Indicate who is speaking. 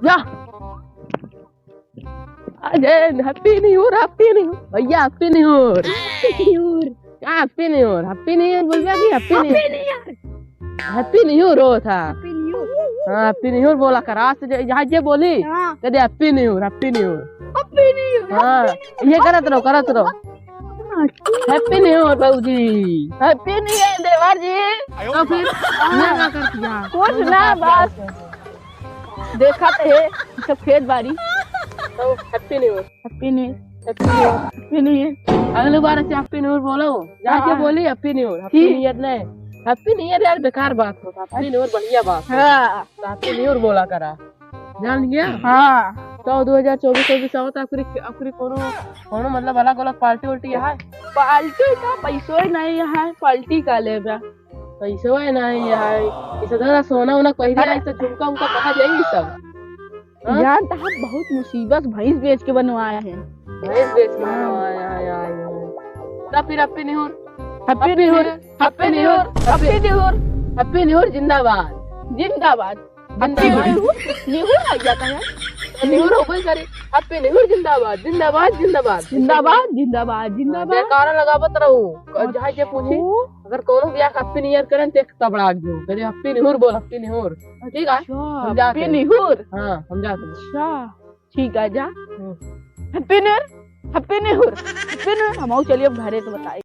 Speaker 1: जा अरे happy new year भैया हैप्पी न्यू ईयर क्या हैप्पी न्यू ईयर बोल रहा कि हैप्पी न्यू ईयर हो था हाँ हैप्पी न्यू ईयर बोला कर आज से जहाँ जे बोली कदे हैप्पी न्यू ईयर हाँ ये करत रहो हैप्पी न्यू ईयर बाबूजी हैप्पी न्यू ईयर देवर जी तो फिर ये क्या करती है कुछ ना बस देखा थे सब खेत बाड़ी तो हैप्पी न्यू ईयर अगली बार से हैप्पी न्यू ईयर बोलो जाके बोली हैप्पी न्यू ईयर नहीं हैप्पी न्यू ईयर यार बेकार बात होता हैप्पी न्यू ईयर बढ़िया बात हाँ हैप्पी न्यू ईयर बोला करा जान गया हाँ तो 2024 आवत आखिरी कोनो मतलब अलग अलग पार्टी उल्टी है पार्टी का पैसो ही नहीं है पार्टी का लेबा पैसो ही नहीं है इसे दादा सोना उना पहिरे आई तो झुमका उनका कहा जाएगी सब यार तो हम बहुत मुसीबत भैंस बेच के बनवाया है भैंस बेच के बनवाया यार तब फिर हैप्पी न्यू ईयर जिंदाबाद न्यू आ जाता है न्यू हो गई करे हैप्पी न्यू ईयर जिंदाबाद जयकारा लगावत रहूं जहां जे पूछी अगर कोनो बियाह हैप्पी न्यू ईयर करें तो तबड़ा गयो करे हैप्पी न्यू ईयर बोल हैप्पी न्यू ईयर ठीक है हैप्पी न्यू ईयर हां समझा अच्छा ठीक है जा हैप्पी न्यू ईयर हम चलिए अब घरे तो बताए